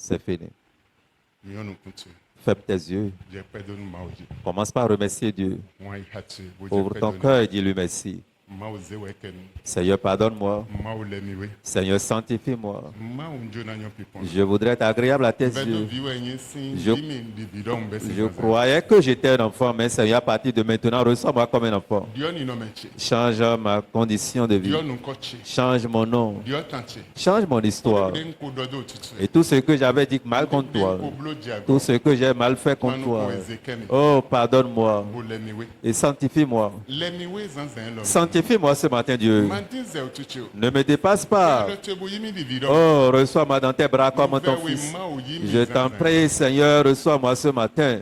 C'est fini. Ferme tes yeux. Commence par remercier Dieu. Ouvre ton cœur et dis-lui merci. Seigneur, pardonne-moi. Seigneur, sanctifie-moi. Je voudrais être agréable à tes yeux. Je croyais que j'étais un enfant, mais Seigneur, à partir de maintenant, reçois-moi comme un enfant. Change ma condition de vie. Change mon nom. Change mon histoire. Et tout ce que j'avais dit mal contre toi, tout ce que j'ai mal fait contre toi, oh, pardonne-moi et sanctifie-moi. Sanctifie-moi ce matin, Dieu. Ne me dépasse pas. Oh, reçois-moi dans tes bras comme ton fils. Je t'en prie, Seigneur, reçois-moi ce matin.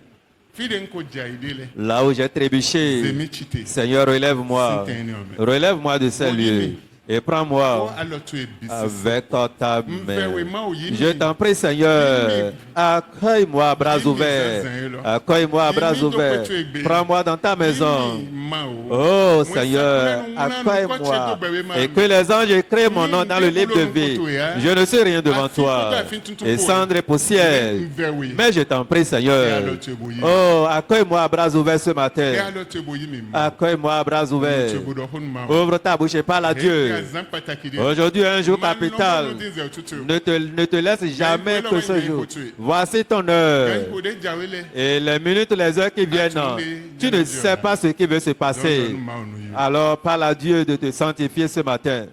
Là où j'ai trébuché, Seigneur, relève-moi. Relève-moi de ces lieux. Et prends-moi avec ta main. Je t'en prie, Seigneur, accueille-moi à bras ouverts. Accueille-moi à bras ouverts. Prends-moi dans ta maison. Oh, Seigneur, accueille-moi. Et que les anges écrivent mon nom dans le livre de vie. Je ne sais rien devant toi. Et cendre et poussière. Mais je t'en prie, Seigneur. Oh, accueille-moi à bras ouverts ce matin. Accueille-moi à bras ouverts. Ouvre ta bouche et parle à Dieu. Aujourd'hui, un jour capital. Ne te laisse jamais que ce jour. Voici ton heure. Et les minutes, les heures qui viennent, tu ne sais pas ce qui veut se passer. Alors parle à Dieu de te sanctifier ce matin.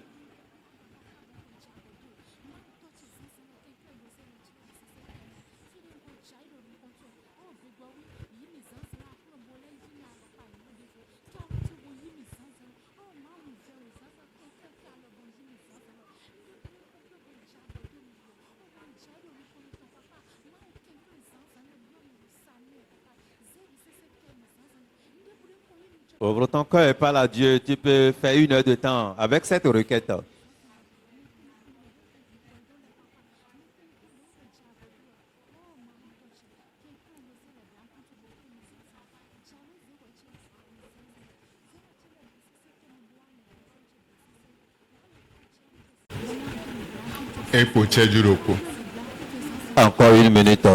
Ouvre ton cœur et parle à Dieu. Tu peux faire 1 heure de temps avec cette requête. Encore 1 minute.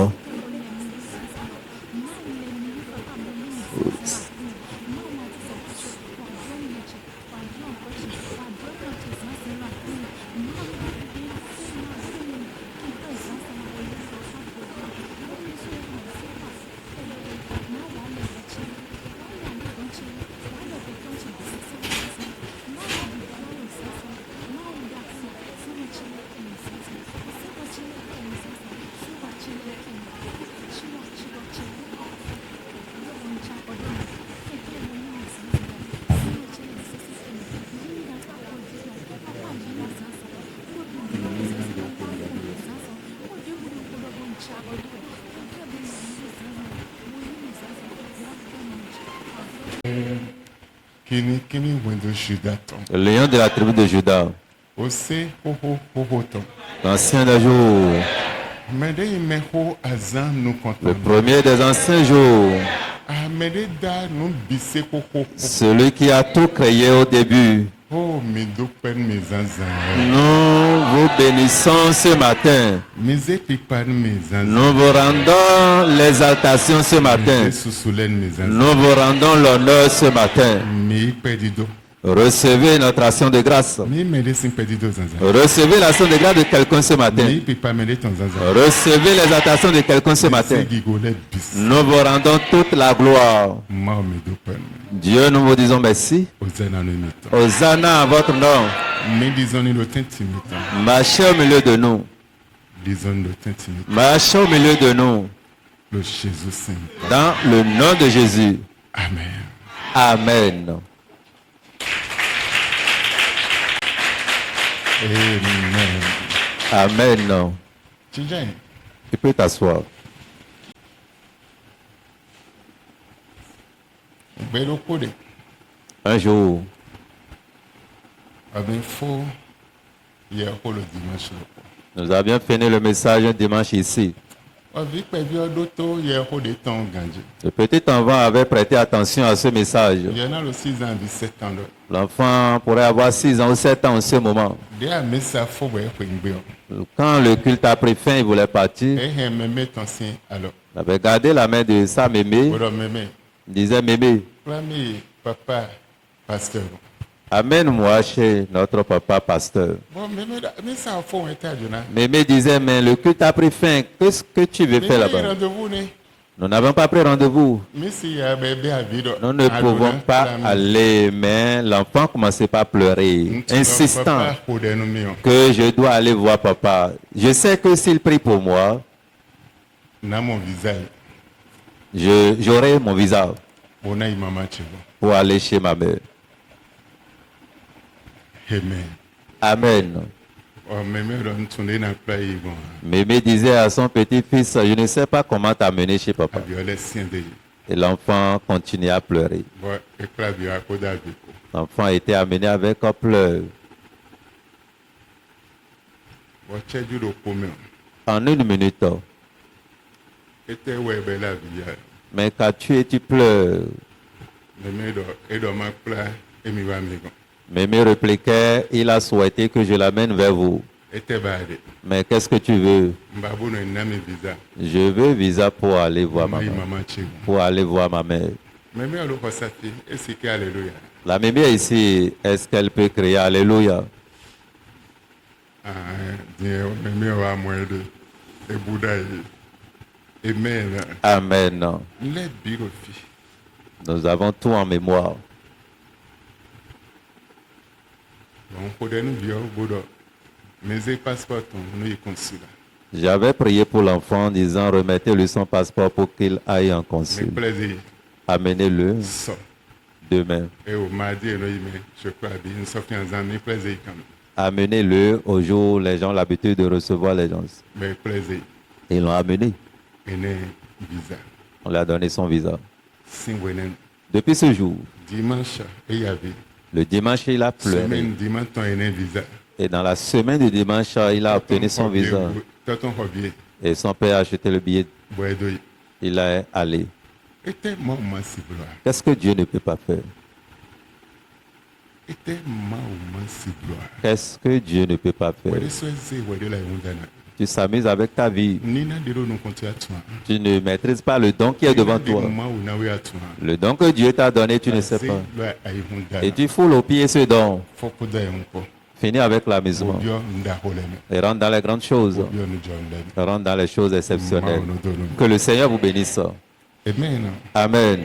Le lion de la tribu de Juda. L'ancien des jours. Le premier des anciens jours. Celui qui a tout créé au début. Nous vous bénissons ce matin. Nous vous rendons l'exaltation ce matin. Nous vous rendons l'honneur ce matin. Recevez notre action de grâce. Recevez l'action de grâce de quelqu'un ce matin. Recevez l'exaltation de quelqu'un ce matin. Nous vous rendons toute la gloire. Dieu, nous vous disons merci. Hosanna à votre nom. Marchez au milieu de nous. Marchez au milieu de nous. Dans le nom de Jésus. Amen. Amen. Amen. Tu peux t'asseoir. Un jour, nous avions fini le message un dimanche ici. Le petit enfant avait prêté attention à ce message. L'enfant pourrait avoir 6 ans ou 7 ans en ce moment. Quand le culte a pris fin, il voulait partir. Il avait gardé la main de sa mémé. Il disait, mémé, papa, pasteur. Amène-moi chez notre papa pasteur. Mémé disait, mais le culte a pris fin. Qu'est-ce que tu veux faire là-bas? Nous n'avons pas pris rendez-vous. Nous ne pouvons pas aller, mais l'enfant commençait pas à pleurer, insistant que je dois aller voir papa. Je sais que s'il prie pour moi, j'aurai mon visa pour aller chez ma mère. Amen. Mémé disait à son petit-fils, je ne sais pas comment t'amener chez papa. Et l'enfant continuait à pleurer. L'enfant était amené avec un pleur. En une minute. Mais qu'as-tu et tu pleures? Mémé répliquait, il a souhaité que je l'amène vers vous. Mais qu'est-ce que tu veux? Je veux visa pour aller voir ma mère. Pour aller voir ma mère. La mémé ici, est-ce qu'elle peut crier Alléluia? Amen. Nous avons tout en mémoire. J'avais prié pour l'enfant en disant remettez-lui son passeport pour qu'il aille en consul. Amenez-le demain. Amenez-le au jour où les gens ont l'habitude de recevoir les gens. Ils l'ont amené. On lui a donné son visa. Depuis ce jour, le dimanche, il a pleuré. Et dans la semaine du dimanche, il a obtenu son visa. Et son père a acheté le billet. Il est allé. Qu'est-ce que Dieu ne peut pas faire? Qu'est-ce que Dieu ne peut pas faire? Tu s'amuses avec ta vie. Tu ne maîtrises pas le don qui est devant toi. Le don que Dieu t'a donné, tu ne sais pas. Et tu foules au pied ce don. Finis avec l'amusement. Et rentre dans les grandes choses. Rentre dans les choses exceptionnelles. Que le Seigneur vous bénisse. Amen.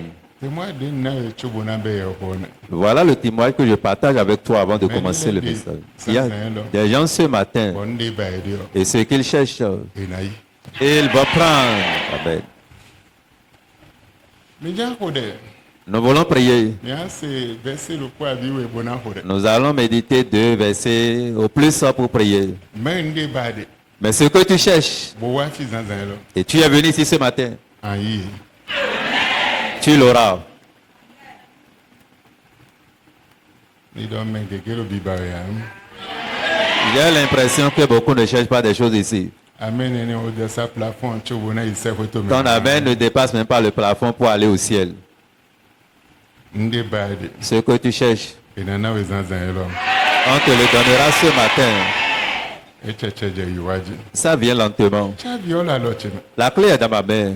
Voilà le témoignage que je partage avec toi avant de commencer le message. Il y a des gens ce matin, et ce qu'ils cherchent, ils vont prendre. Amen. Nous voulons prier. Nous allons méditer 2 versets au plus pour prier. Mais ce que tu cherches, et tu es venu ici ce matin, tu l'auras. J'ai l'impression que beaucoup ne cherchent pas des choses ici. Ton amen ne dépasse même pas le plafond pour aller au ciel. Ce que tu cherches, on te le donnera ce matin. Ça vient lentement. La clé est dans ma main.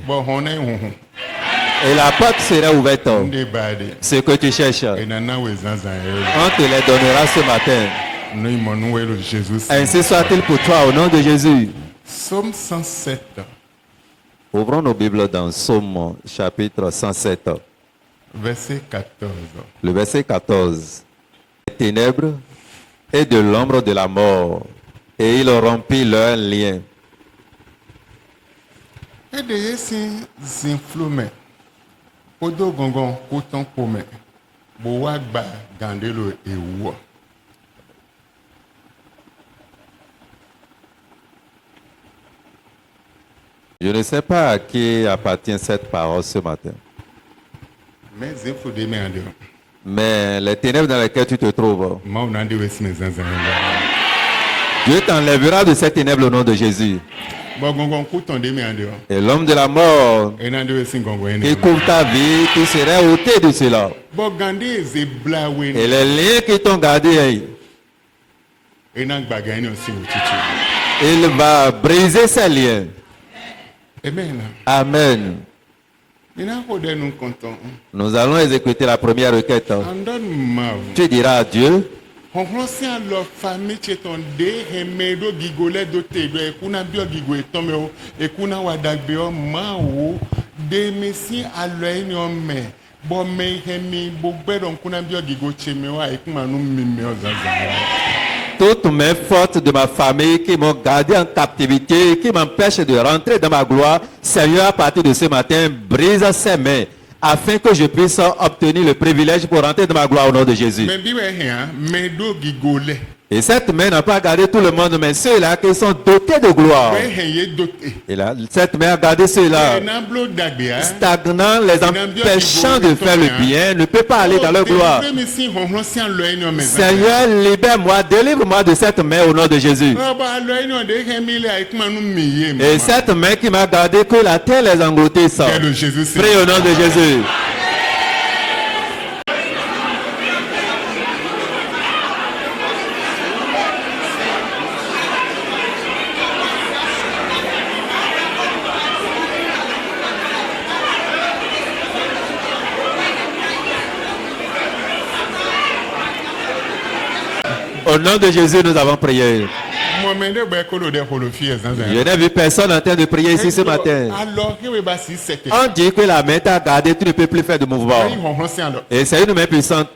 Et la porte sera ouverte. Ce que tu cherches, on te les donnera ce matin. Ainsi soit-il pour toi au nom de Jésus. Psaume 107. Ouvrons nos Bibles dans Psaume chapitre 107. Verset 14. Le verset 14. Les ténèbres et de l'ombre de la mort, et il rompit leurs liens. Et de yesin zinflume. Odo gongon koton pome. Bowagba gandelo ewo. Je ne sais pas à qui appartient cette parole ce matin. Mais les ténèbres dans lesquelles tu te trouves, Dieu t'enlèvera de ces ténèbres au nom de Jésus. Et l'homme de la mort qui couvre ta vie, tu serais ôté de cela. Et les liens qui t'ont gardé, il va briser ces liens. Amen. Nous allons exécuter la première requête. Tu diras à Dieu, toutes mes fautes de ma famille qui m'ont gardé en captivité, qui m'empêchent de rentrer dans ma gloire, Seigneur, à partir de ce matin, brise ces mains, afin que je puisse obtenir le privilège pour rentrer dans ma gloire au nom de Jésus. Et cette main n'a pas gardé tout le monde, mais ceux-là qui sont dotés de gloire. Et là, cette main a gardé ceux-là stagnants, les empêchant de faire le bien, ne peut pas aller dans leur gloire. Seigneur, libère-moi, délivre-moi de cette main au nom de Jésus. Et cette main qui m'a gardé, que la terre les engloutisse. Prie au nom de Jésus. Au nom de Jésus, nous avons prié. Je n'ai vu personne en train de prier ici ce matin. On dit que la main t'a gardé, tu ne peux plus faire de mouvement. Et c'est une main puissante.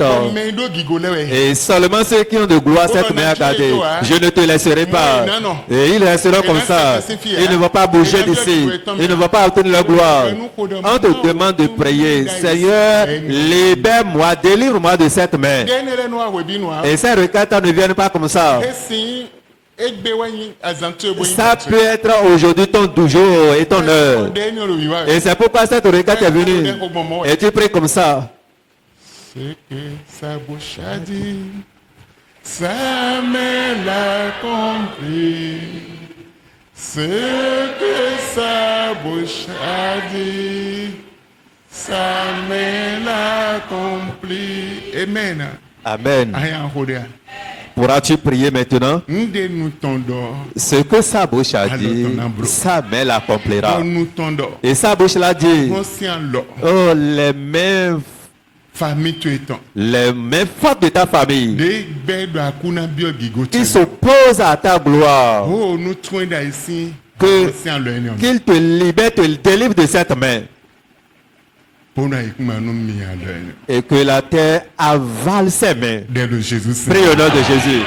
Et seulement ceux qui ont de gloire, cette main a gardé. Je ne te laisserai pas. Et ils resteront comme ça. Ils ne vont pas bouger d'ici. Ils ne vont pas obtenir leur gloire. On te demande de prier. Seigneur, libère-moi, délivre-moi de cette main. Et ces requêtes ne viennent pas comme ça. Ça peut être aujourd'hui ton jour et ton heure. Et c'est pourquoi cette requête est venue. Et tu pries comme ça. Ce que sa bouche a dit, sa main l'a compris. Ce que sa bouche a dit, sa main l'a accompli. Amen. Amen. Pourras-tu prier maintenant? Ce que sa bouche a dit, sa main l'accomplira. Et sa bouche l'a dit. Oh, les mains fortes de ta famille qui s'opposent à ta gloire, qu'il te libère, te délivre de cette main. Et que la terre avale ses mains. Prie au nom de Jésus.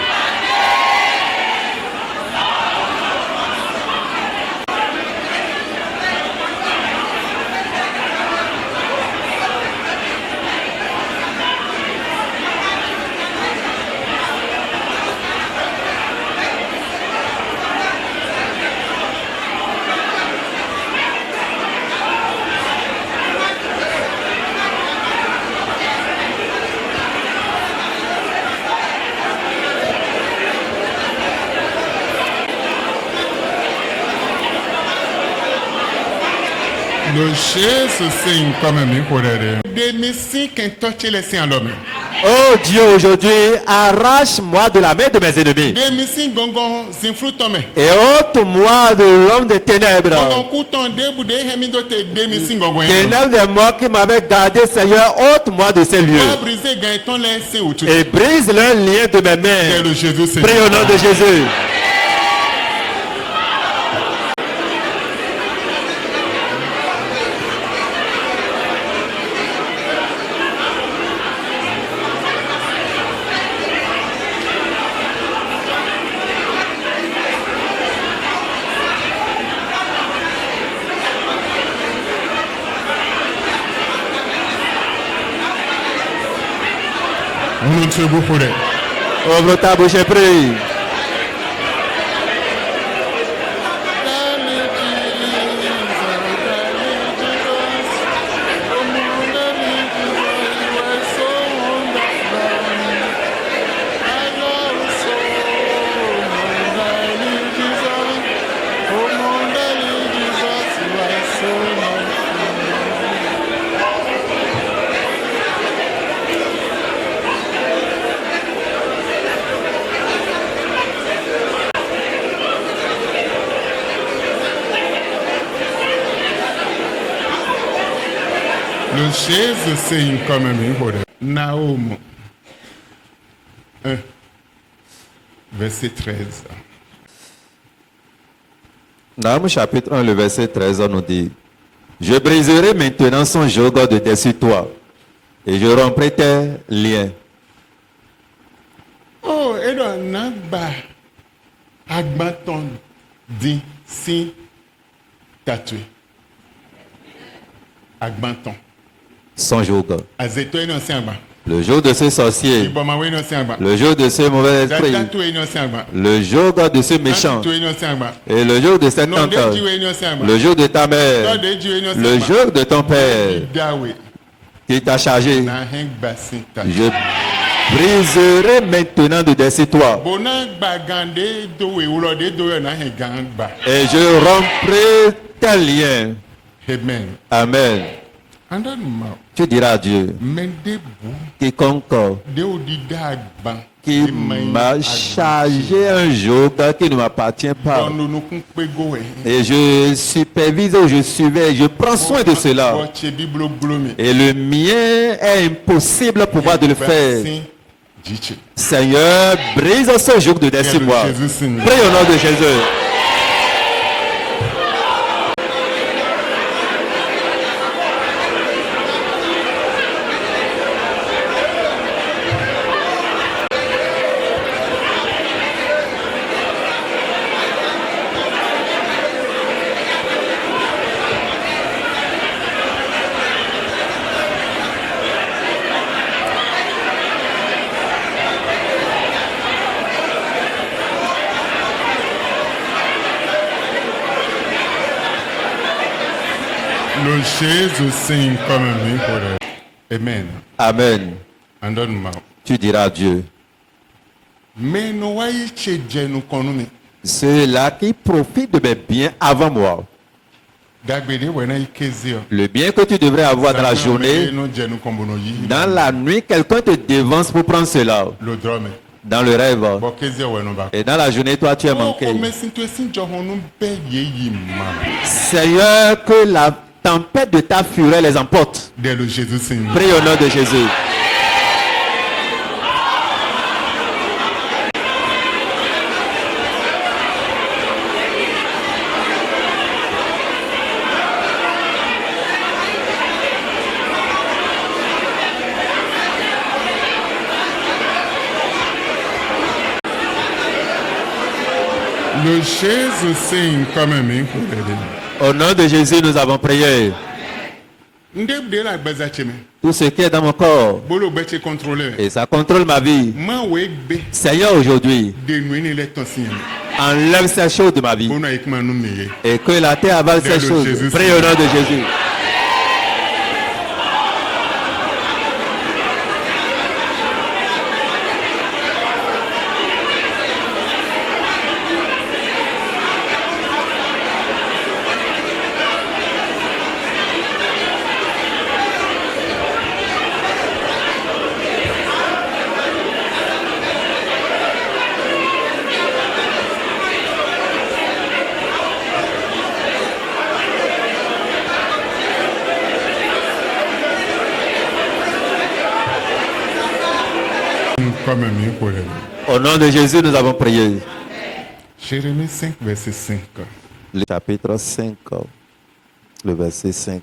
Oh Dieu, aujourd'hui, arrache-moi de la main de mes ennemis. Et ôte-moi de l'homme des ténèbres. Ténèbres des morts qui m'avaient gardé, Seigneur, ôte-moi de ces lieux. Et brise le lien de mes mains. Prie au nom de Jésus. Ouvre ta bouche et prie. Le chaise c'est une comme un Naoum 1, verset 13. Naoum chapitre 1, le verset 13 nous dit: Je briserai maintenant son joug de dessus toi, et je romprai tes liens. Oh, et donc, Nagba, Agbaton, dit, si, tatoué. Agbaton. Son joug. Azeto, non, c'est Agba. Le jour de ce sorcier, le jour de ce mauvais esprit, le jour de ce méchant, et le jour de cette tante, le jour de ta mère, le jour de ton père, qui t'a chargé, je briserai maintenant de dessus toi, et je romprai tes liens. Amen. Tu diras à Dieu, quiconque qui m'a chargé un jour qui ne m'appartient pas, et je supervise ou je surveille, je prends soin de cela, et le mien est impossible pour moi de le faire. Seigneur, brise ce joug de dessus moi. Prie au nom de Jésus. Le Jésus signe comme un Amen. Amen. Tu diras à Dieu. Ceux-là qui profitent de mes biens avant moi. Le bien que tu devrais avoir dans la journée, dans la nuit, quelqu'un te dévance pour prendre cela. Dans le rêve. Et dans la journée, toi, tu es manqué. Seigneur, que la tempête de ta fureur les emporte. Prie au nom de Jésus. Le Jésus signe comme un main. Au nom de Jésus, nous avons prié. Tout ce qui est dans mon corps, et ça contrôle ma vie. Seigneur, aujourd'hui, enlève ces choses de ma vie. Et que la terre avale ces choses. Prie au nom de Jésus. Au nom de Jésus, nous avons prié. Jérémie 5, verset 5. Le chapitre 5, le verset 5.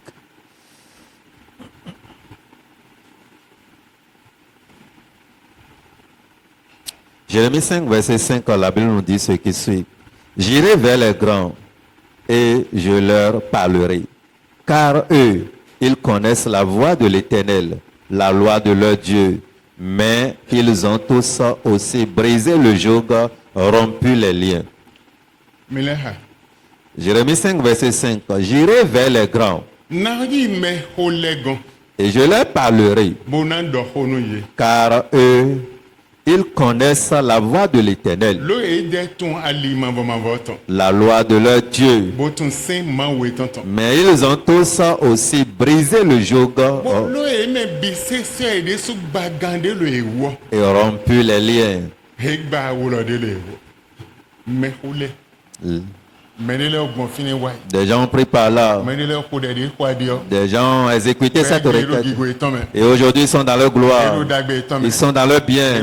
Jérémie 5, verset 5, la Bible nous dit ce qui suit. J'irai vers les grands et je leur parlerai, car eux, ils connaissent la voix de l'Éternel, la loi de leur Dieu. Mais ils ont tous aussi brisé le joug, rompu les liens. Jérémie 5, verset 5. J'irai vers les grands et je leur parlerai, car eux, ils connaissent la voix de l'Éternel, la loi de leur Dieu. Mais ils ont tous aussi brisé le joug et rompu les liens. Des gens ont pris par là. Des gens ont exécuté cette requête. Et aujourd'hui, ils sont dans leur gloire. Ils sont dans leur bien.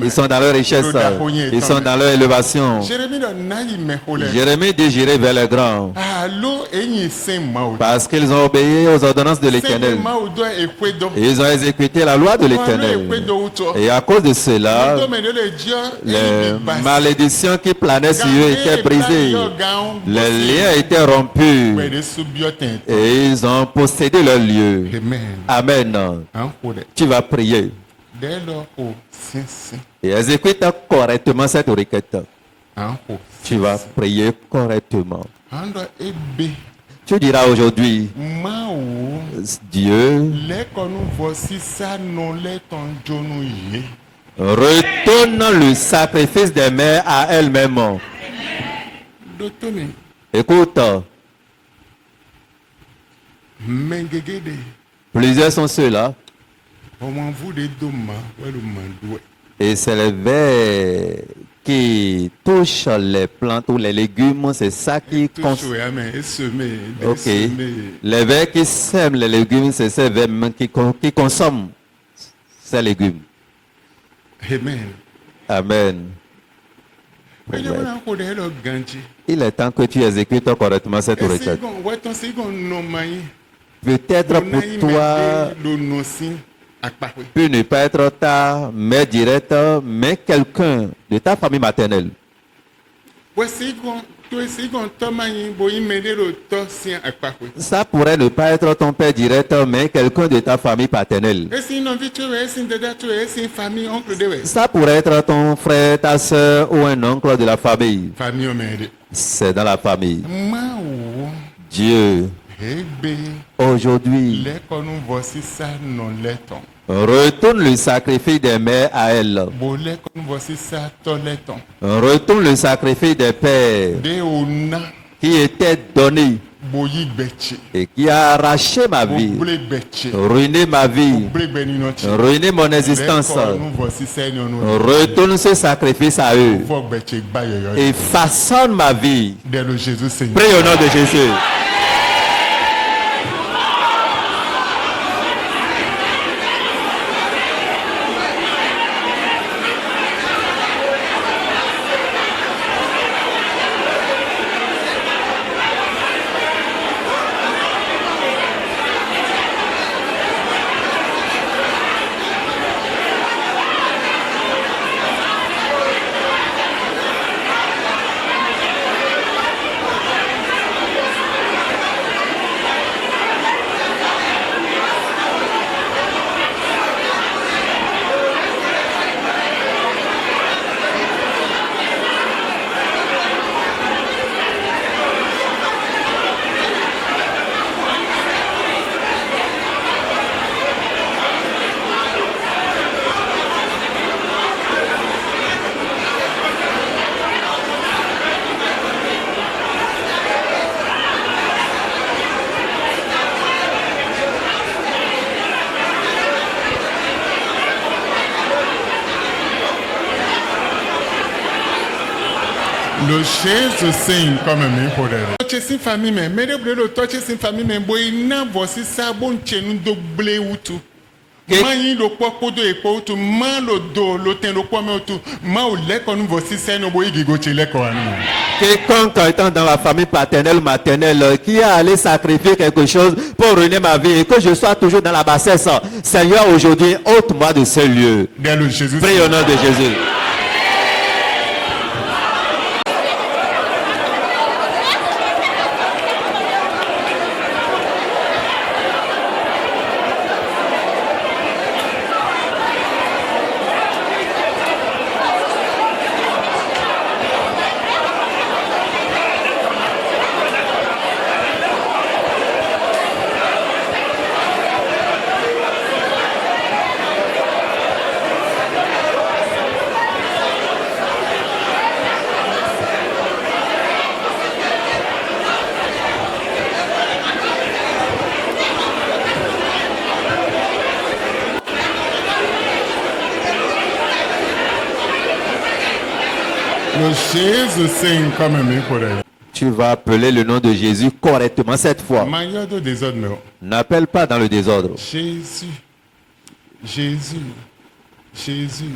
Ils sont dans leur richesse. Ils sont dans leur élévation. Jérémie dit, j'irai vers les grands. Parce qu'ils ont obéi aux ordonnances de l'Éternel. Et ils ont exécuté la loi de l'Éternel. Et à cause de cela, les malédictions qui planaient sur eux étaient brisées. Les liens étaient rompus. Et ils ont possédé leur lieu. Amen. Tu vas prier. Et exécute correctement cette requête. Tu vas prier correctement. Tu diras aujourd'hui, Dieu, retourne le sacrifice des mères à elles-mêmes. Écoute, plusieurs sont ceux-là. Et c'est les vers qui touchent les plantes ou les légumes, c'est ça qui Ok. Les vers qui sèment les légumes, c'est ces vers qui consomment ces légumes. Amen. Amen. Il est temps que tu exécutes correctement cette requête. Peut-être pour toi, peut ne pas être ta mère directe, mais quelqu'un de ta famille maternelle. Ça pourrait ne pas être ton père direct, mais quelqu'un de ta famille paternelle. Ça pourrait être ton frère, ta soeur ou un oncle de la famille. C'est dans la famille. Dieu, aujourd'hui, retourne le sacrifice des mères à elle. Retourne le sacrifice des pères qui était donné et qui a arraché ma vie, ruiné ma vie, ruiné mon existence. Retourne ce sacrifice à eux et façonne ma vie. Prie au nom de Jésus. Le Jésus sing comme un pour toucher famille mais le toucher famille mais boy na voici ça bon chenu do blé outu mayi lo popo do epo outu ma lo do lo ten lo pomo outu ma o le kon voici ça no boy gigo chele ko anu. Quiconque étant dans la famille paternelle ou maternelle qui a allé sacrifier quelque chose pour ruiner ma vie et que je sois toujours dans la bassesse, Seigneur, aujourd'hui, ôte-moi de ce lieu. Prie au nom de Jésus. Le Jésus sing comme un pour elle. Tu vas appeler le nom de Jésus correctement cette fois. N'appelle pas dans le désordre. Jésus. Jésus. Jésus.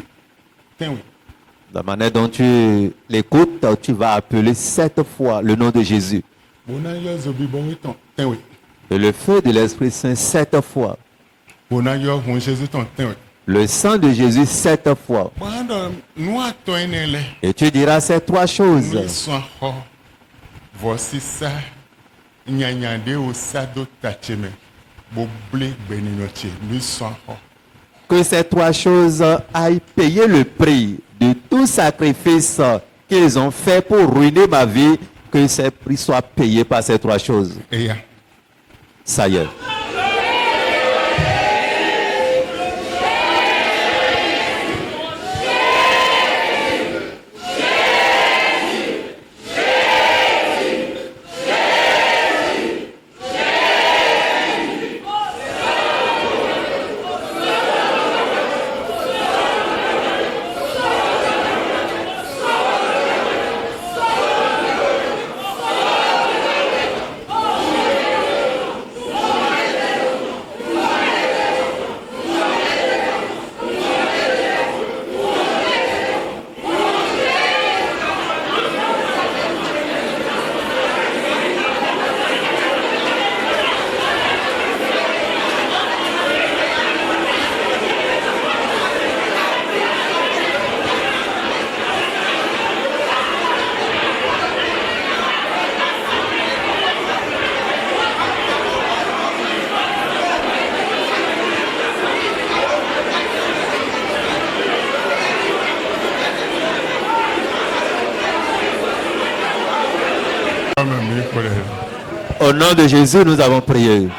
La manière dont tu l'écoutes, tu vas appeler 7 fois le nom de Jésus. Et le feu de l'Esprit Saint 7 fois. Le sang de Jésus 7 fois. Et tu diras ces 3 choses. Que ces 3 choses aillent payer le prix de tout sacrifice qu'ils ont fait pour ruiner ma vie, que ces prix soient payés par ces 3 choses. Ça y est. Au nom de Jésus, nous avons prié.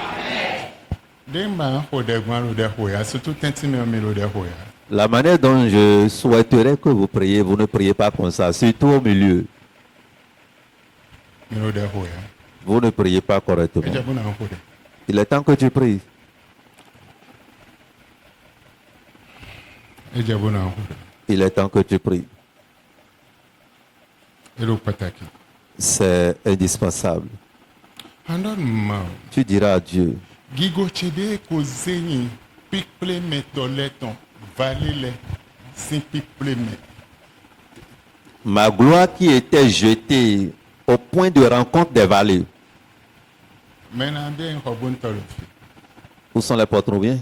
La manière dont je souhaiterais que vous priez, vous ne priez pas comme ça, surtout au milieu. Vous ne priez pas correctement. Il est temps que tu pries. Il est temps que tu pries. C'est indispensable. Tu diras à Dieu. Ma gloire qui était jetée au point de rencontre des vallées. Où sont les portes bien?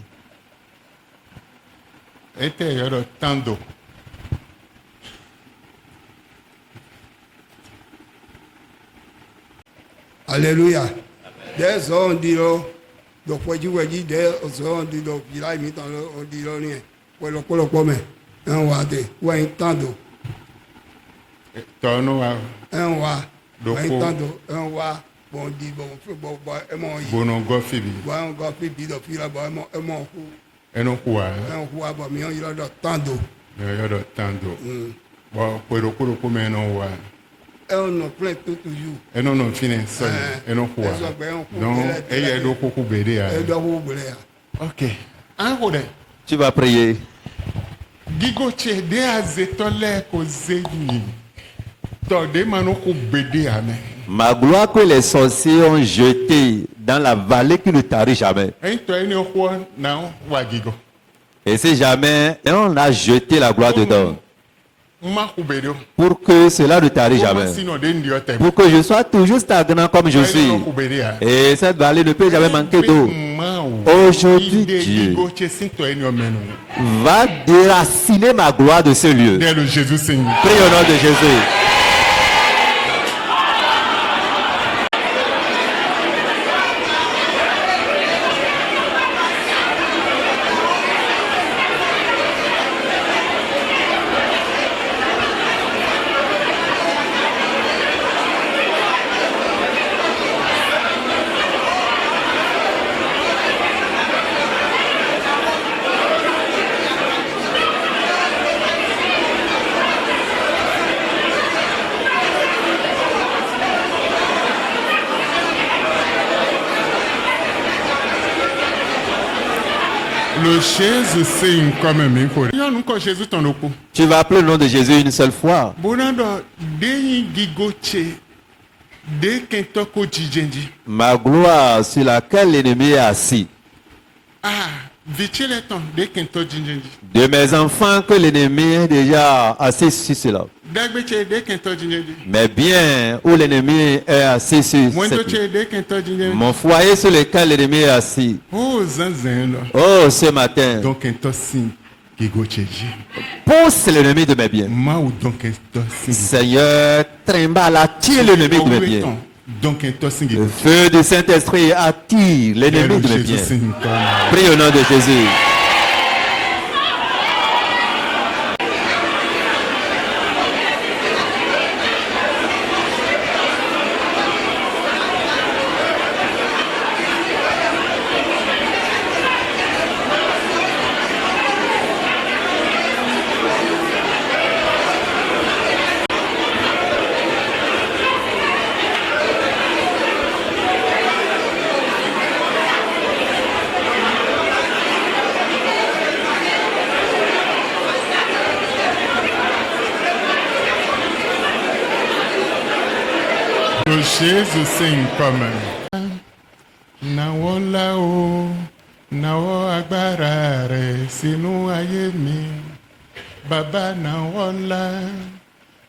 Alléluia. Des gens disent, donc quoi tu dis, des gens disent, il a mis dans le dit rien. Ouais le comme un wade, ouais un tando. Tono wa. Un wa. Un tando, un wa. Bon dit bon bon gofi bi. Bon gofi bi do fila bon mon hu. Eno kuwa. Un kuwa bon mi on il a tando. Il a tando. Bon puedo como eno wa. On plein tout toujours. Et non non fini ça. Et non quoi. Non, et il y a d'autres coups bédés. OK. Tu vas prier. Gigoche de azetole ko zeni. To de manoko bédé amen. Ma gloire que les sorciers ont jetée dans la vallée qui ne tarit jamais. Et si jamais on a jeté la gloire dedans. Pour que cela ne t'arrive jamais. Pour que je sois toujours stagnant comme je suis. Et cette vallée ne peut jamais manquer d'eau. Aujourd'hui, Dieu va déraciner ma gloire de ce lieu. Prie au nom de Jésus. Tu vas appeler le nom de Jésus une seule fois. Ma gloire sur laquelle l'ennemi est assis. De mes enfants que l'ennemi est déjà assis sur cela. Mais bien où l'ennemi est assis sur mon foyer sur lequel l'ennemi est assis. Oh, ce matin. Pousse l'ennemi de mes biens. Seigneur, trimballe, attire l'ennemi de mes biens. Le feu du Saint-Esprit attire l'ennemi de mes biens. Prie au nom de Jésus. Jesus sing come. Nawola o, nawo agbára rẹ̀ sínú ayé mi. Baba nawola,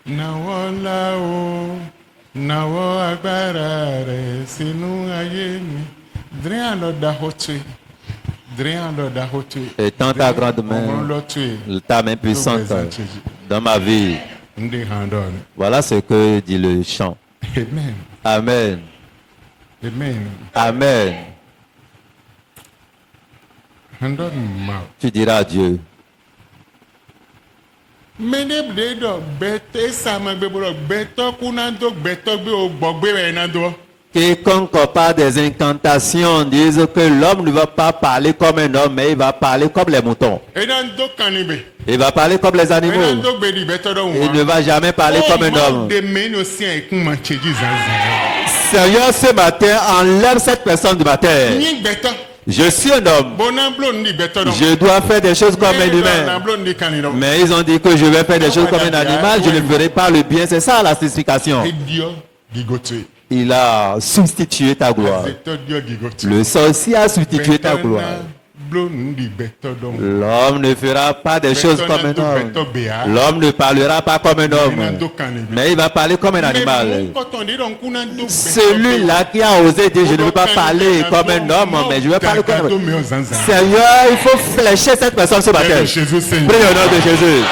nawola o, nawo agbára rẹ̀ sínú ayé mi. Drien lo da hotu. Étends ta grande main, ta main puissante dans ma vie. Voilà ce que dit le chant. Amen. Amen. Amen. Amen. Tu diras à Dieu. Quiconque par des incantations dise que l'homme ne va pas parler comme un homme, mais il va parler comme les moutons. Il va parler comme les animaux. Il ne va jamais parler comme un homme. Seigneur, ce matin, enlève cette personne du matin. Je suis un homme. Je dois faire des choses comme un humain. Mais ils ont dit que je vais faire des choses comme un animal. Je ne ferai pas le bien. C'est ça la spécification. Il a substitué ta gloire. Le sorcier a substitué ta gloire. L'homme ne fera pas des choses comme un homme. L'homme ne parlera pas comme un homme. Mais il va parler comme un animal. Celui-là qui a osé dire je ne veux pas parler comme un homme, mais je vais parler comme un homme. Seigneur, il faut flécher cette personne ce matin. Prie au nom de Jésus.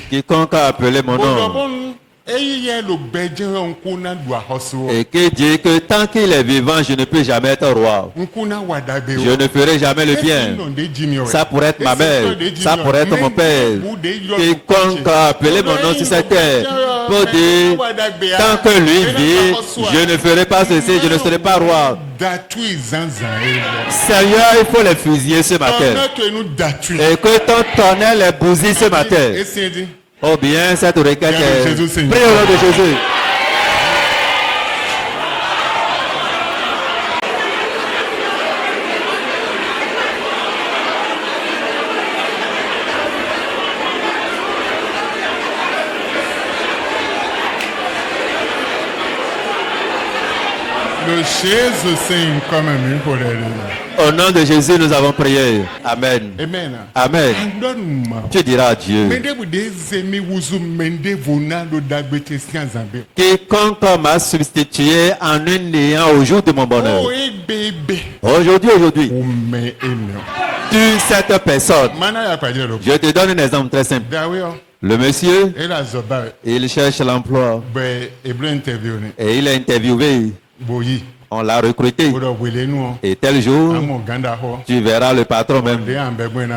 Quiconque a appelé mon nom et qui dit que tant qu'il est vivant, je ne peux jamais être roi. Je ne ferai jamais le bien. Ça pourrait être ma mère, ça pourrait être mon père. Quiconque a appelé mon nom sur cette terre pour dire tant que lui vit, je ne ferai pas ceci, je ne serai pas roi. Seigneur, il faut les fusiller ce matin. Et que ton tonnerre les bousille ce matin. Oh bien, cette requête est... Prie au nom de Jésus. Au nom de Jésus, nous avons prié. Amen. Amen. Amen. Tu diras à Dieu. Quiconque m'a substitué en un néant au jour de mon bonheur. Aujourd'hui. Tue cette personne. Je te donne un exemple très simple. Le monsieur, il cherche l'emploi. Et il est interviewé. On l'a recruté. Et tel jour, tu verras le patron même.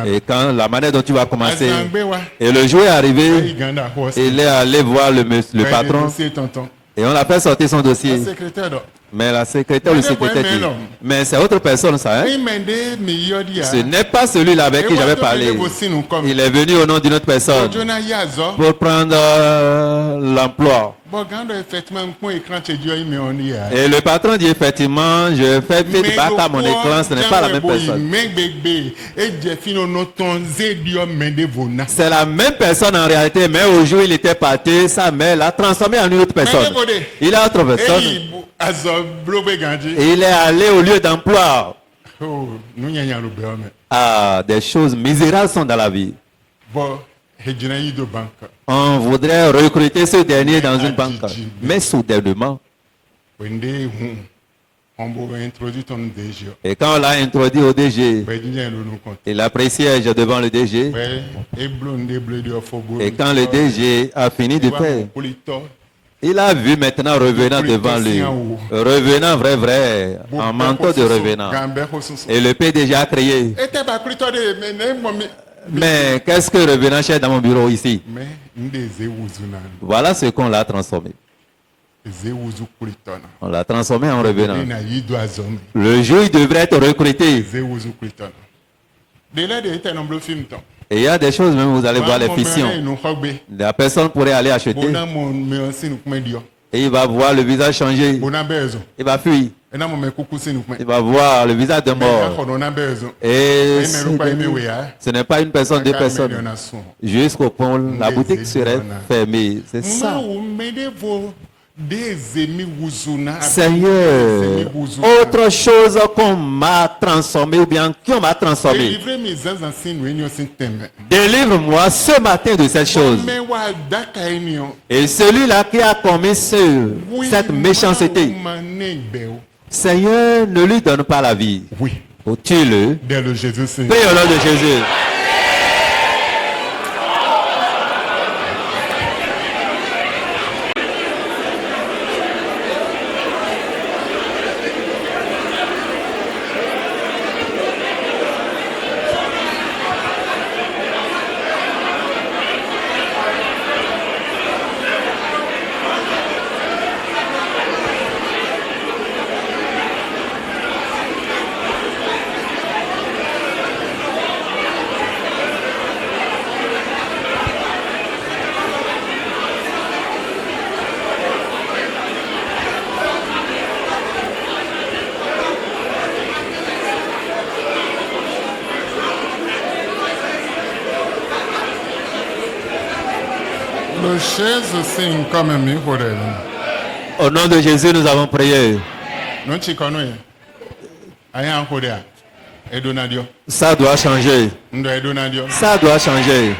Et quand la manière dont tu vas commencer. Et le jour est arrivé, il est allé voir le patron. Et on a fait sortir son dossier. Le secrétaire, Mais la secrétaire ou le secrétaire dit, mais c'est autre personne ça. Hein? Ce n'est pas celui-là avec qui j'avais parlé. Il est venu au nom d'une autre personne pour prendre l'emploi. Et le patron dit effectivement, je fais feedback à mon écran, ce n'est pas la même personne. C'est la même personne en réalité, mais au jour où il était parti, sa mère l'a transformé en une autre personne. Il est autre personne. Et il est allé au lieu d'emploi. Ah, des choses misérables sont dans la vie. On voudrait recruter ce dernier dans une banque. Mais soudainement, et quand on l'a introduit au DG, il a pris siège devant le DG. Et quand le DG a fini de faire, il a vu maintenant revenant devant lui. Revenant vrai, en manteau de revenant. Et le PDG a crié. Mais qu'est-ce que revenant cherche dans mon bureau ici? Voilà ce qu'on l'a transformé. On l'a transformé en revenant. Le jour il devrait être recruté. Et il y a des choses, même vous allez voir les fissions. La personne pourrait aller acheter. Et il va voir le visage changer. Il va fuir. Il va voir le visage de mort. Et ce n'est pas une personne, deux personnes. Jusqu'au point où la boutique serait fermée. C'est ça. Seigneur, autre chose qu'on m'a transformé ou bien qu'on m'a transformé. Délivre-moi ce matin de cette chose. Et celui-là qui a commis cette méchanceté, Seigneur, ne lui donne pas la vie. Oui. Tue-le. Prie au nom de Jésus. Au nom de Jésus, nous avons prié. Ça doit changer. Ça doit changer.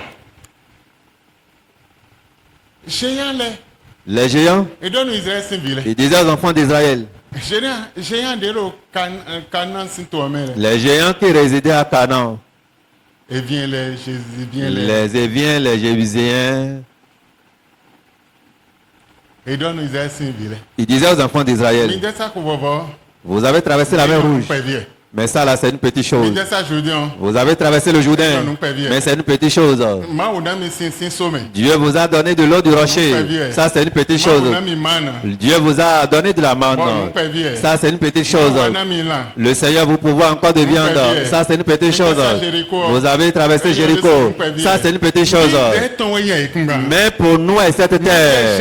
Les géants, ils disaient aux enfants d'Israël, les géants qui résidaient à Canaan, les Éviens, les Jébuséens, il disait aux enfants d'Israël, vous avez traversé la mer Rouge, mais ça là c'est une petite chose. Vous avez traversé le Jourdain, mais c'est une petite chose. Dieu vous a donné de l'eau du rocher, ça c'est une petite chose. Dieu vous a donné de la manne, ça c'est une petite chose. Le Seigneur vous pourvoit encore de viande, ça c'est une petite chose. Vous avez traversé Jéricho, ça c'est une petite chose. Mais pour nous et cette terre,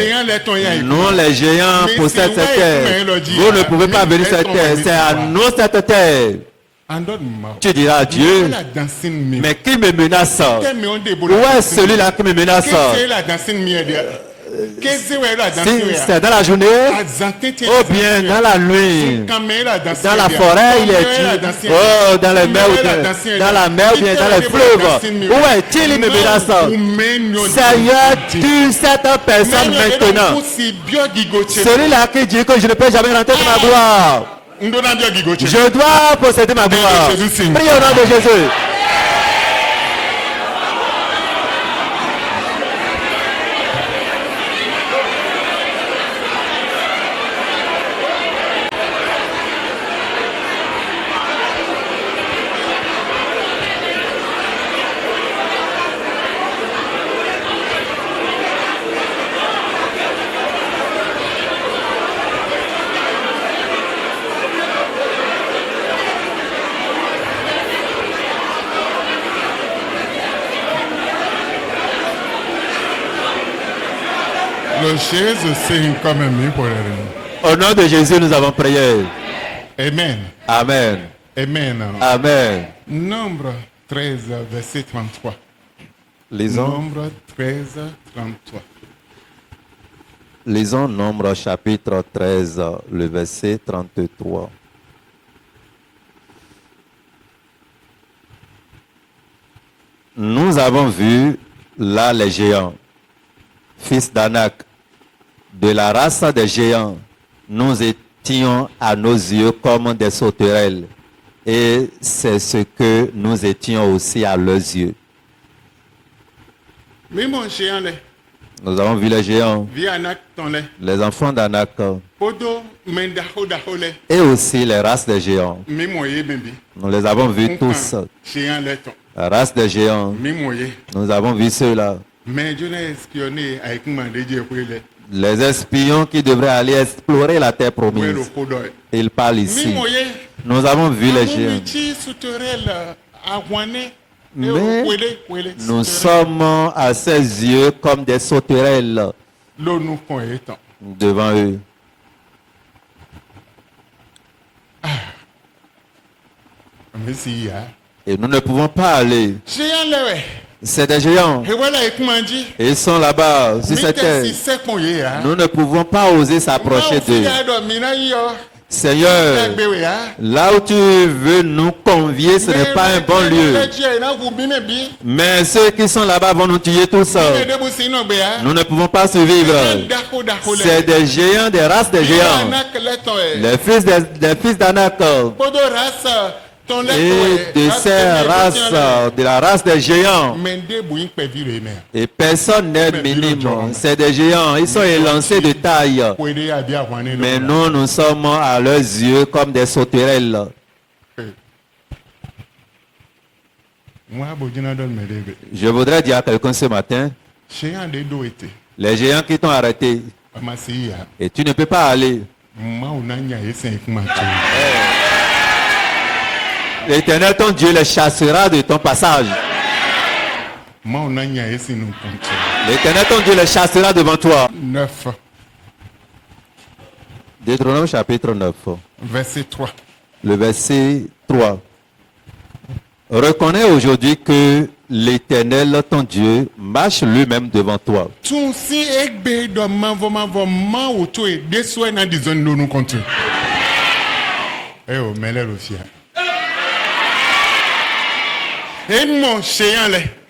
nous les géants possèdent cette terre. Vous ne pouvez pas venir cette terre, c'est à nous cette terre. Tu diras à Dieu, mais qui me menace? Où est celui-là qui me menace? Si c'est dans la journée ou bien dans la nuit, dans la forêt, il est oh, dans les mers, dans la mer ou bien dans les fleuves, où est-il? Il me menace. Seigneur, tue cette personne maintenant. Celui-là qui dit que je ne peux jamais rentrer dans ma gloire. Je dois posséder ma gloire. Prie au nom de Jésus. Le Jésus signe comme un pour Au nom de Jésus, nous avons prié. Amen. Amen. Amen. Amen. Nombre 13, verset 33. Lisons. Nombre 13, 33. Lisons Nombre chapitre 13, le verset 33. Nous avons vu là les géants, fils d'Anak, de la race des géants. Nous étions à nos yeux comme des sauterelles, et c'est ce que nous étions aussi à leurs yeux. Nous avons vu les géants, les enfants d'Anak, et aussi les races des géants. Nous les avons vus tous. La race des géants, nous avons vu ceux-là. Les espions qui devraient aller explorer la terre promise. Ils parlent ici. Nous avons vu les géants. Mais nous sommes à ses yeux comme des sauterelles devant eux. Et nous ne pouvons pas aller. C'est des géants. Et ils sont là-bas, sur cette terre. Nous ne pouvons pas oser s'approcher d'eux. Seigneur, là où tu veux nous convier, ce n'est pas un bon lieu. Mais ceux qui sont là-bas vont nous tuer tous. Nous ne pouvons pas survivre. C'est des géants, des races des géants. Les fils d'Anak. Et de ces races, de la race des géants. Et personne n'est minime. C'est des géants. Ils sont élancés de taille. Mais nous, nous sommes à leurs yeux comme des sauterelles. Je voudrais dire à quelqu'un ce matin, les géants qui t'ont arrêté, et tu ne peux pas aller. L'Éternel, ton Dieu, les chassera de ton passage. L'Éternel, ton Dieu, les chassera devant toi. 9. Deutéronome chapitre 9. Verset 3. Le verset 3. Reconnais aujourd'hui que l'Éternel, ton Dieu, marche lui-même devant toi.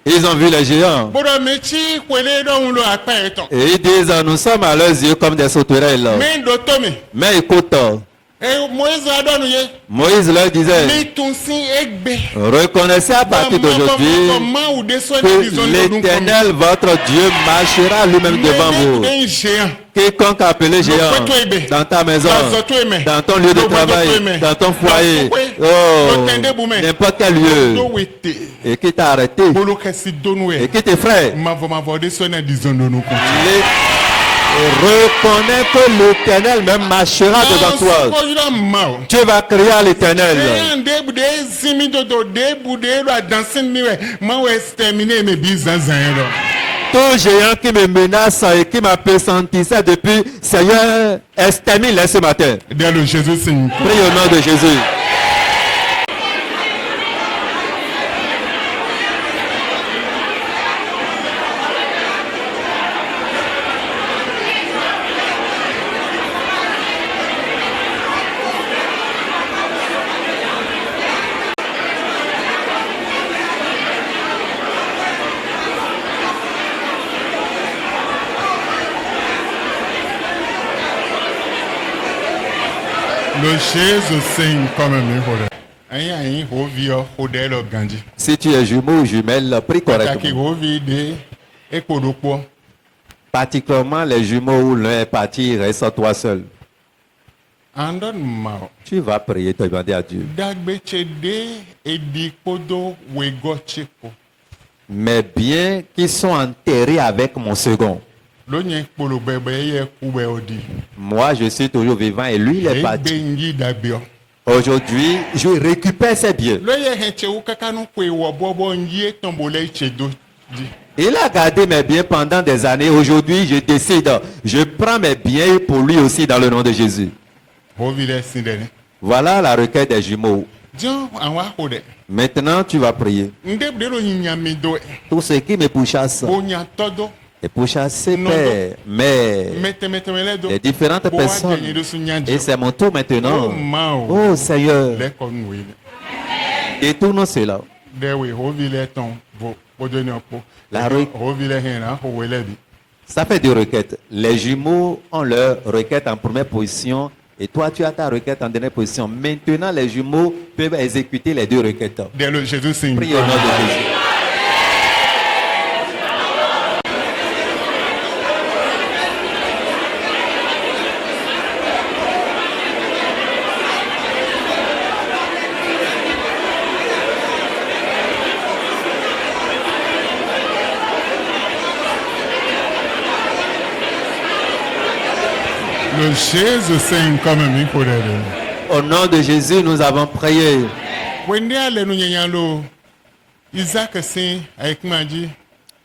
Ils ont vu les géants. Et ils disent, nous sommes à leurs yeux comme des sauterelles. Mais écoute, Moïse leur disait, reconnaissez à partir d'aujourd'hui que l'Éternel, votre Dieu, marchera lui-même devant vous. Quiconque appelé géant dans ta maison, dans ton lieu de travail, dans ton foyer, n'importe quel lieu, et qui t'a arrêté, et qui t'effraie, reconnais que l'Éternel même marchera devant toi. Tu vas crier à l'Éternel. Tout géant qui me menace et qui m'a pressentissé depuis, Seigneur, extermine-les ce matin. Prie au nom de Jésus. Le Jésus signe comme un Si tu es jumeau ou jumelle, prie correctement. Particulièrement les jumeaux où l'un est parti, reste toi seul. Tu vas prier, te demander à Dieu. Mes biens qui sont enterrés avec mon second. Moi, je suis toujours vivant et lui, il est parti. Aujourd'hui, je récupère ses biens. Il a gardé mes biens pendant des années. Aujourd'hui, je décide, je prends mes biens pour lui aussi dans le nom de Jésus. Voilà la requête des jumeaux. Maintenant, tu vas prier. Tout ce qui me pourchasse et pourchasser, Père, mais les différentes personnes. Et c'est mon tour maintenant. Oh Seigneur, détourne cela. Ça fait deux requêtes. Les jumeaux ont leur requête en première position et toi tu as ta requête en dernière position. Maintenant les jumeaux peuvent exécuter les deux requêtes. Prie au nom de Jésus. Au nom de Jésus, nous avons prié.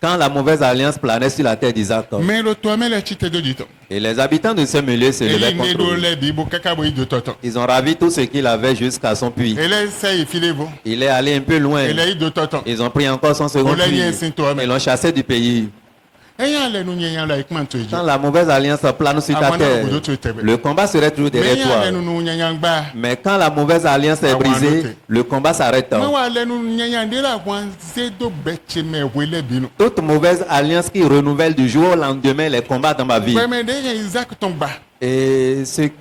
Quand la mauvaise alliance planait sur la terre d'Isaac, et les habitants de ce milieu se levaient contre lui. Ils ont ravi tout ce qu'il avait jusqu'à son puits. Il est allé un peu loin. Ils ont pris encore son second puits et l'ont chassé du pays. Quand la mauvaise alliance plane sur ta terre, le combat serait toujours derrière toi. Mais quand la mauvaise alliance est brisée, le combat s'arrête. Toute mauvaise alliance qui renouvelle du jour au lendemain les combats dans ma vie. Et c'est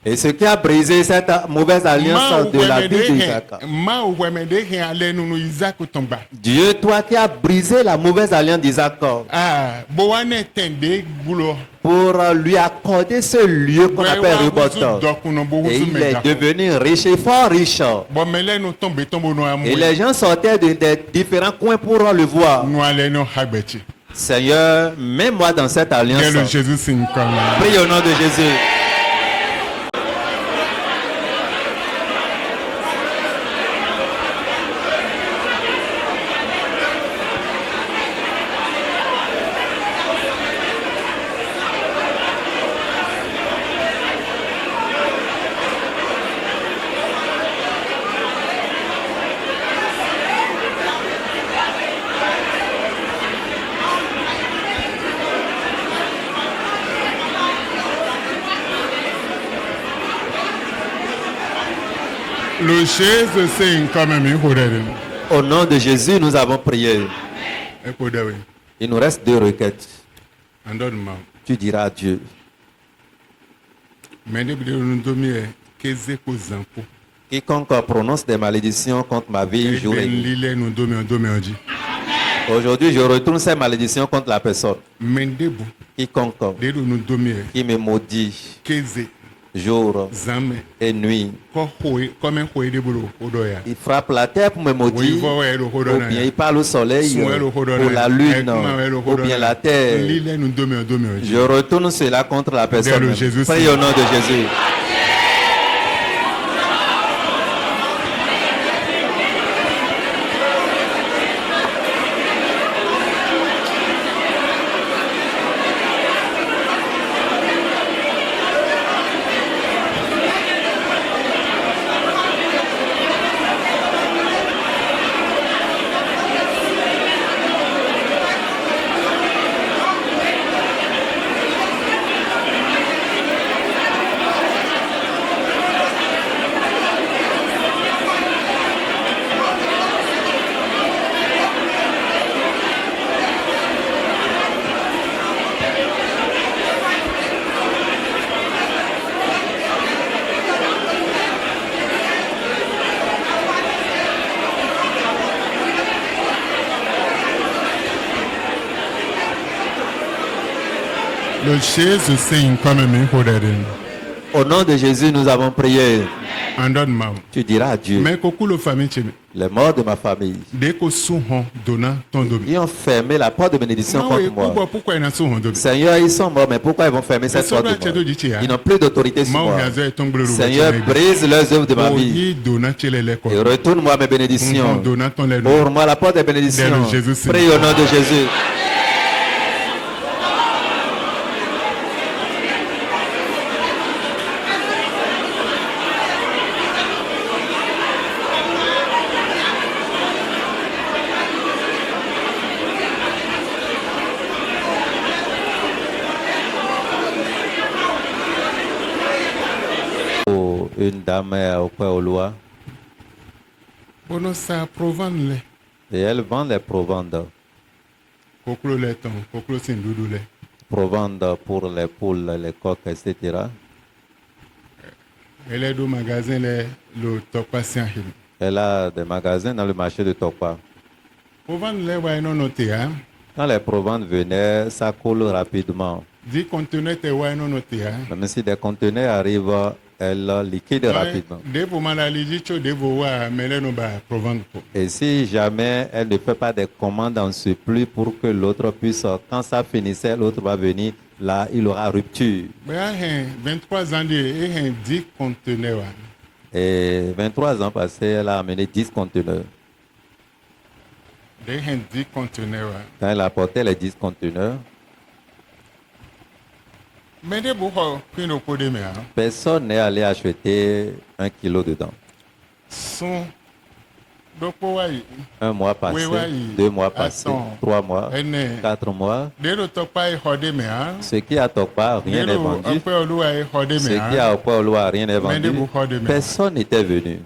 et ce qui a brisé cette mauvaise alliance de la vie d'Isaac. Dieu, toi qui as brisé la mauvaise alliance d'Isaac, pour lui accorder ce lieu qu'on appelle Rehoboth. Et il est devenu riche et fort riche. Et les gens sortaient des différents coins pour le voir. Seigneur, mets-moi dans cette alliance. Prie au nom de Jésus. Au nom de Jésus, nous avons prié. Il nous reste deux requêtes. Tu diras à Dieu. Quiconque prononce des malédictions contre ma vie, jour et nuit. Aujourd'hui, je retourne ces malédictions contre la personne. Quiconque qui me maudit jour et nuit, il frappe la terre pour me maudire, ou bien il parle au soleil, ou la lune, ou bien la terre. Je retourne cela contre la personne. Prie au nom de Jésus. Au nom de Jésus, nous avons prié. Tu diras à Dieu. Les morts de ma famille. Ils ont fermé la porte de bénédiction contre moi. Seigneur, ils sont morts, mais pourquoi ils vont fermer cette porte de moi? Ils n'ont plus d'autorité sur moi. Seigneur, brise leurs œuvres de ma vie. Et retourne-moi mes bénédictions. Ouvre-moi la porte des bénédictions. Prie au nom de Jésus. Une dame au Père au Lois. Et elle vend les provandes. Provende pour les poules, les coqs, etc. Elle est au magasin le Tokpa Sianhim. Elle a des magasins dans le marché de Tokpa. Quand les provandes venaient, ça coule rapidement. Même si des conteneurs arrivent, elle liquide rapidement. Et si jamais elle ne fait pas des commandes en surplus pour que l'autre puisse, quand ça finissait, l'autre va venir, là, il aura rupture. 23 ans, il y a 10 conteneurs. Et 23 ans passés, elle a amené 10 conteneurs. Quand elle a apporté les 10 conteneurs, personne n'est allé acheter 1 kilo dedans. Un mois passé, 2 mois passés, 3 mois, 4 mois. Ce qui a Tokpa, rien n'est vendu. Ce qui a Okpa, rien n'est vendu. Personne n'était venu.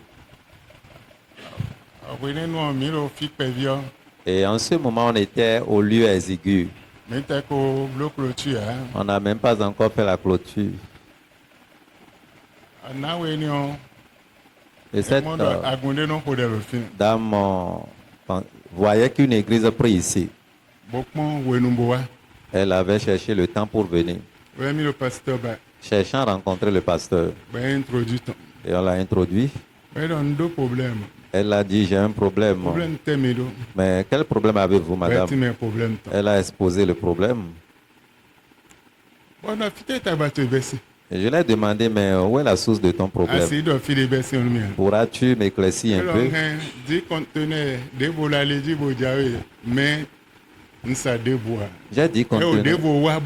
Et en ce moment, on était au lieu exigu. On n'a même pas encore fait la clôture. Et cette dame voyait qu'une église prie ici. Elle avait cherché le temps pour venir. Cherchant à rencontrer le pasteur. Et on l'a introduit. Elle a dit, j'ai un problème. Mais quel problème avez-vous, madame? Elle a exposé le problème. Et je lui ai demandé, mais où est la source de ton problème? Pourras-tu m'éclaircir un peu? J'ai dit conteneur.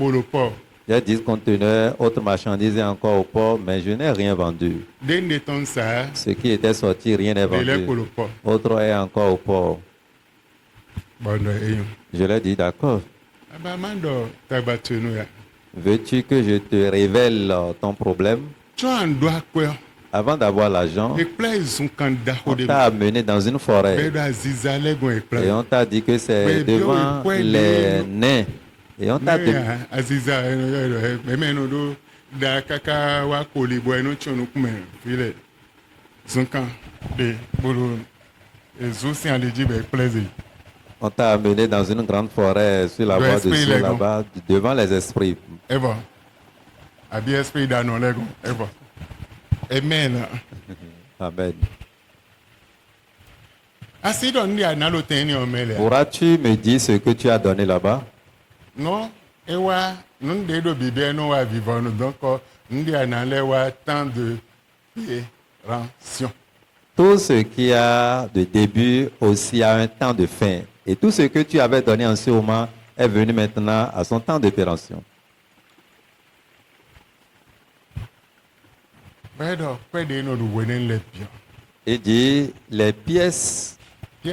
J'ai 10 conteneurs, autres marchandises et encore au port, mais je n'ai rien vendu. Ce qui était sorti, rien n'est vendu. Autre est encore au port. Je lui ai dit, d'accord. Veux-tu que je te révèle ton problème? Avant d'avoir l'argent, on t'a amené dans une forêt. Et on t'a dit que c'est devant les nains. Et on t'a dit... On t'a amené dans une grande forêt sur la voie de Dieu là-bas, devant les esprits. Amen. Amen. Pourras-tu me dire ce que tu as donné là-bas? Non. Donc, tant de péremption. Tout ce qui a de début aussi a un temps de fin. Et tout ce que tu avais donné en ce moment est venu maintenant à son temps de péremption. Il dit, les pièces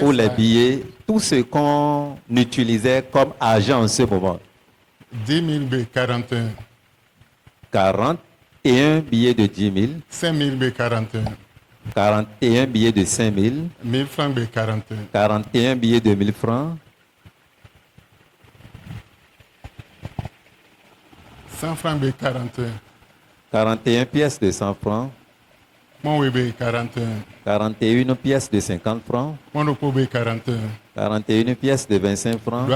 ou les billets, tout ce qu'on utilisait comme argent en ce moment. 10 000 41. 41 billets de 10 000. 5 000 41. 41 billets de 5 000. 1000 francs 41. 41 billets de 1000 francs. 100 francs 41. 41 pièces de 100 francs. 41 pièces de 50 francs. 41 pièces de 25 francs.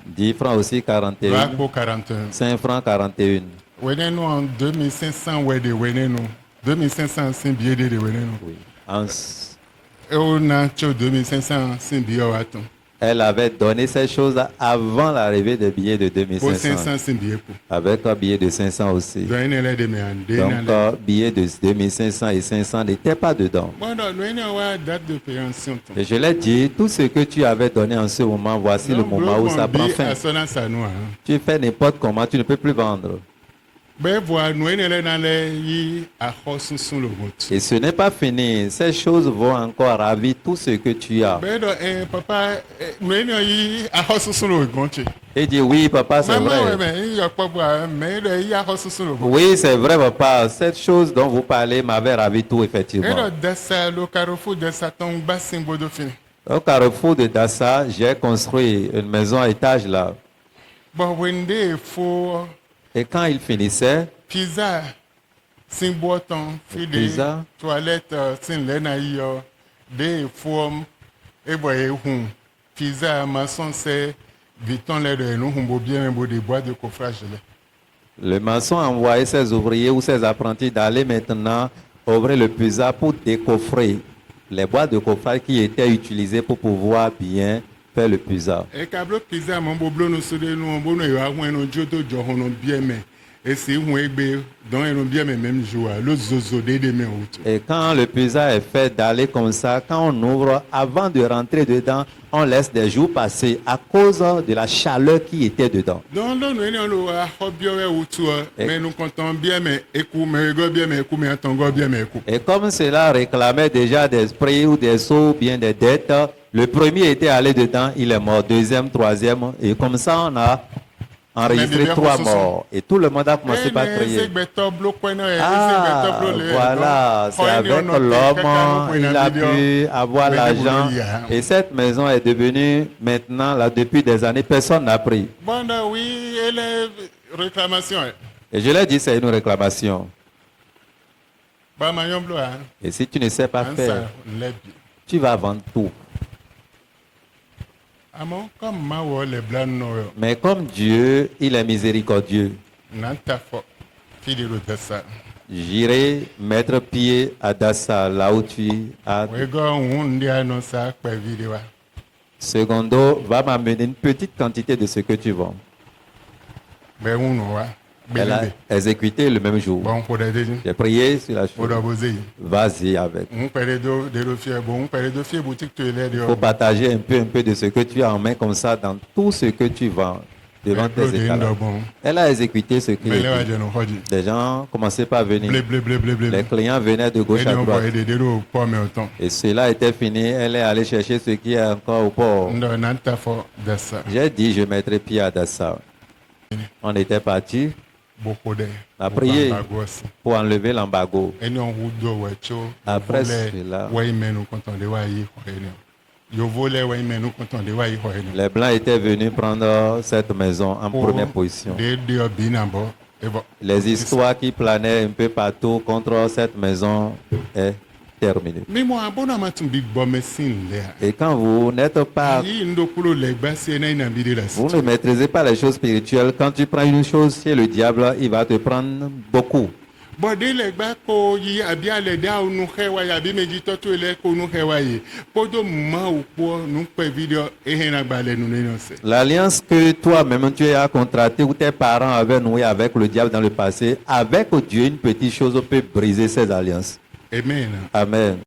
10 francs aussi 41. 5 francs 41. En 2500 billets de oui. on a 2500 Simbio Aton. Elle avait donné ces choses avant l'arrivée des billets de 2500. Avec un billet de 500 aussi. Donc, billet de 2500 et 500 n'étaient pas dedans. Et je l'ai dit, tout ce que tu avais donné en ce moment, voici le moment où ça prend fin. Tu fais n'importe comment, tu ne peux plus vendre. Et ce n'est pas fini. Ces choses vont encore ravir tout ce que tu as. Et dit oui, papa, c'est vrai. Oui, c'est vrai, papa. Cette chose dont vous parlez m'avait ravi tout, effectivement. Au carrefour de Dassa, j'ai construit une maison à étage là. Et quand il finissait, pizza, toilette, des formes, et pizza, maçon, c'est viton les de nous, bien des bois de coffrage. Le maçon a envoyé ses ouvriers ou ses apprentis d'aller maintenant ouvrir le pizza pour décoffrer les bois de coffrage qui étaient utilisés pour pouvoir bien faire le pizza. Et quand le pizza, mon boblon nous se dit, nous, bon, il y a un joto, on bien, mais, et c'est un bien, même jour, le zozo des mains. Et quand le pizza est fait d'aller comme ça, quand on ouvre, avant de rentrer dedans, on laisse des jours passer à cause de la chaleur qui était dedans. Donc, mais nous comptons bien, mais bien, mais et comme cela réclamait déjà des prix ou des sous, bien des dettes, le premier était allé dedans, il est mort. Deuxième, troisième, et comme ça on a enregistré 3 morts. Et tout le monde a commencé par crier. Ah, voilà, c'est avec l'homme, il a pu avoir l'argent. Et cette maison est devenue maintenant, là, depuis des années, personne n'a pris. Bon, oui, elle est réclamation. Et je l'ai dit, c'est une réclamation. Et si tu ne sais pas faire, tu vas vendre tout. Mais comme Dieu, il est miséricordieux, j'irai mettre pied à Dassa, là où tu as. Secondo va m'amener une petite quantité de ce que tu vends. Elle a exécuté le même jour. J'ai prié sur la chose. Vas-y avec. Il faut partager un peu de ce que tu as en main comme ça dans tout ce que tu vends devant tes étalons. Elle a exécuté ce qui est dit. Les gens commençaient par venir. Les clients venaient de gauche à droite. Et cela était fini. Elle est allée chercher ce qui est encore au port. J'ai dit, je mettrai pied à Dassa. On était parti. A prié pour enlever l'embargo. Après cela, les Blancs étaient venus prendre cette maison en première position. Les histoires qui planaient un peu partout contre cette maison est terminé. Et quand vous n'êtes pas, vous ne maîtrisez pas les choses spirituelles, quand tu prends une chose chez le diable, il va te prendre beaucoup. L'alliance que toi-même tu as contractée ou tes parents avaient nouée avec le diable dans le passé, avec Dieu, une petite chose peut briser ces alliances. Amen. Amen.